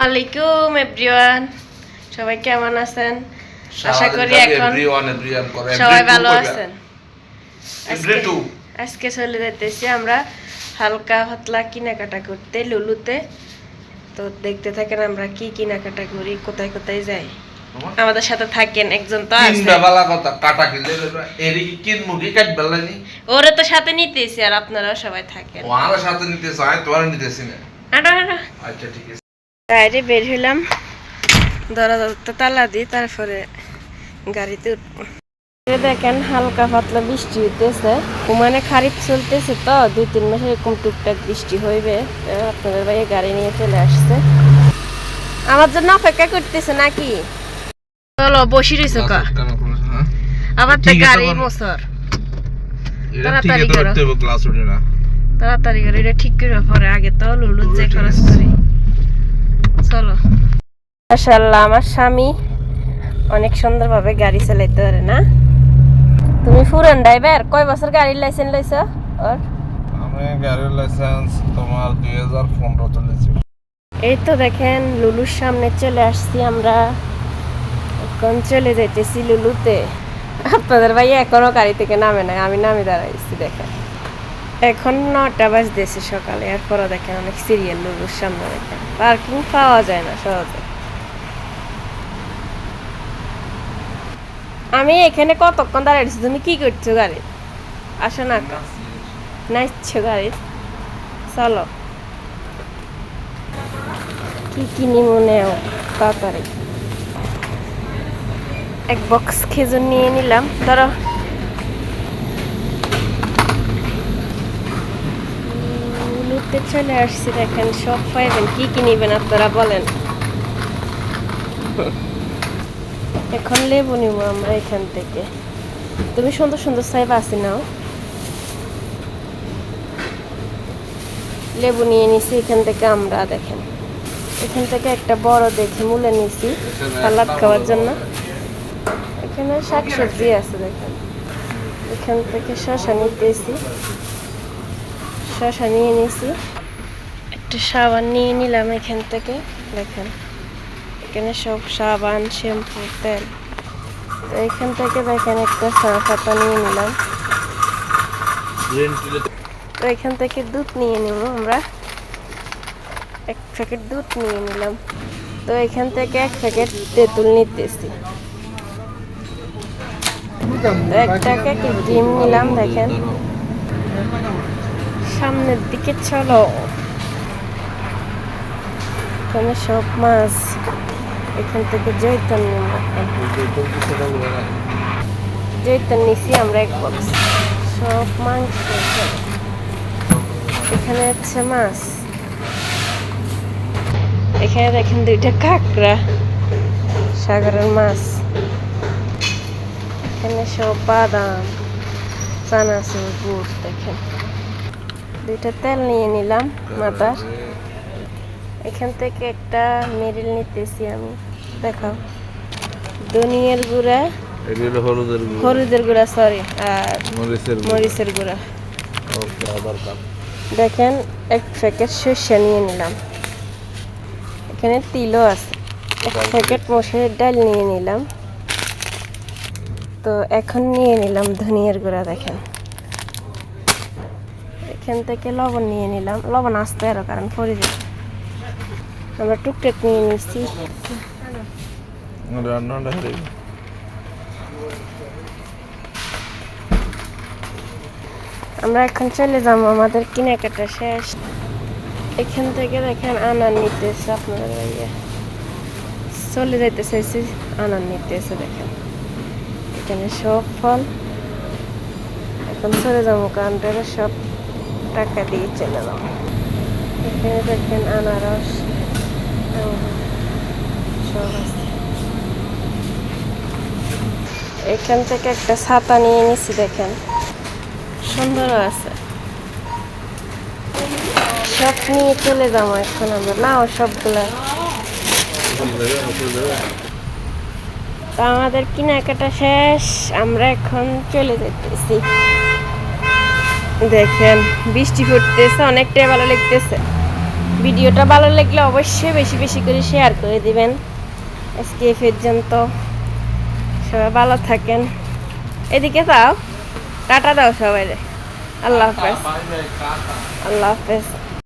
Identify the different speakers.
Speaker 1: আলাইকুম এভরিওয়ান, সবাই কেমন আছেন? আশা করি এখন সবাই ভালো আছেন। আজকে চলে যাইতেছি আমরা হালকা পাতলা কেনাকাটা করতে লুলুতে। তো দেখতে থাকেন আমরা কি কেনাকাটা করি, কোথায় কোথায় যাই। আমাদের সাথে থাকেন, একজন তো আছে। ওরে তো সাথে নিতেছি, আর আপনারাও সবাই থাকেন। আচ্ছা ঠিক আছে। বাইরে বের হইলাম, দরজাটা তালা দিই, তারপরে গাড়িতে উঠবো। দেখেন হালকা পাতলা বৃষ্টি হইতেছে, মানে খারিফ চলতেছে তো 2-3 মাস এরকম টুকটাক বৃষ্টি হইবে। আপনাদের ভাই গাড়ি নিয়ে চলে আসছে, আমার জন্য অপেক্ষা করতেছে নাকি? চলো বসি রইছ কা আবার তো গাড়ি মোছর, তাড়াতাড়ি করো তাড়াতাড়ি করে এটা ঠিক করে পরে আগে তো লুলুত যে খরচ করি। চলো। মাশাআল্লাহ, আমার স্বামী অনেক সুন্দরভাবে গাড়ি চালাইতে পারে না? তুমি পুরান ড্রাইভার, কয় বছর গাড়ির লাইসেন্স লইছো? ওর
Speaker 2: আমি গাড়ির লাইসেন্স তোমার 2015 চলেছি।
Speaker 1: এই তো দেখেন লুলুর সামনে চলে আসছি আমরা, এখন চলে যাইতেছি লুলুতে। আপনাদের ভাই এখনো গাড়ি থেকে নামে নাই, আমি নামে দাঁড়াইছি। দেখেন এখন 9টা বাজতেছে সকালে, এরপরও দেখেন অনেক সিরিয়াল লুলুর সামনে। দেখেন পার্কিং পাওয়া যায় না সহজে। আমি এখানে কতক্ষণ দাঁড়াইছি, তুমি কি করছো গাড়ি? আসো না, নাচছো গাড়ি। চলো কি কিনি মনে তাড়াতাড়ি। এক বক্স খেজুর নিয়ে নিলাম। ধরো লুটতে চলে আসছি, দেখেন সব পাইবেন। কি কিনিবেন আপনারা বলেন? এখন লেবু নিব আমরা এখান থেকে। তুমি সুন্দর সুন্দর সাইব আসি নাও। লেবু নিয়ে নিছি এখান থেকে আমরা। দেখেন এখান থেকে একটা বড় দেখে মূলে নিছি সালাদ খাওয়ার জন্য। এখানে শাকসবজি আছে দেখেন। এখান থেকে শসা নিতেছি, শসা নিয়ে নিছি। একটা সাবান নিয়ে নিলাম এখান থেকে। দেখেন এখানে সব সাবান, শ্যাম্পু, তেল। তো এখান থেকে দেখেন একটা চা পাতা নিয়ে নিলাম। তো এখান থেকে দুধ নিয়ে নিব আমরা, 1 প্যাকেট দুধ নিয়ে নিলাম। তো এখান থেকে 1 প্যাকেট তেঁতুল নিতেছি। তো 1 টাকা ডিম নিলাম। দেখেন সামনের দিকে চলো, এখানে সব মাছ। এখান থেকে জৈতন নিব, জৈতন নিছি আমরা 1 বক্স। সব মাংস এখানে আছে, মাছ। এখানে দেখেন 2টা কাঁকড়া, সাগরের মাছ। এখানে সব বাদাম, চানাচুর, গুড়। দেখেন 2টা তেল নিয়ে নিলাম মাথার। এখান থেকে একটা মেরিল নিতেছি আমি। দেখাও, ধনিয়ার গুঁড়া, হলুদের গুঁড়া, সরি, আর মরিচের গুঁড়া। দেখেন 1 প্যাকেট সরষে নিয়ে নিলাম। এখানে তিলও আছে। 1 প্যাকেট মসুরের ডাল নিয়ে নিলাম। তো এখন নিয়ে নিলাম ধনিয়ার গুঁড়া। দেখেন এখান থেকে লবণ নিয়ে নিলাম। লবণ আসতে আরো, কারণ পরে যাবে। আমরা টুকটাক নিয়ে নিচ্ছি। আমরা এখন চলে যাবো, আমাদের কেনাকাটা শেষ। এখান থেকে দেখেন আনার নিতেছে, আপনাদের ভাইয়া চলে যাইতে চাইছি, আনার নিতেছে। দেখেন এখানে সব ফল। এখন চলে যাবো, কারণ সব টাকা দিয়ে চলে যাবো। এখানে দেখেন আনারস সব আছে। এখান থেকে একটা ছাতা নিয়ে নিছি। দেখেন সুন্দর আছে। সব নিয়ে চলে যাবো এখন আমরা। নাও সবগুলা। তো আমাদের কেনাকাটা শেষ, আমরা এখন চলে যেতেছি। দেখেন বৃষ্টি পড়তেছে, অনেকটাই ভালো লাগতেছে। ভিডিওটা ভালো লাগলে অবশ্যই বেশি বেশি করে শেয়ার করে দিবেন। আজকে এই পর্যন্ত, সবাই ভালো থাকেন। এদিকে দাও, টাটা দাও সবাই, আল্লাহ হাফেজ। আল্লাহ হাফেজ।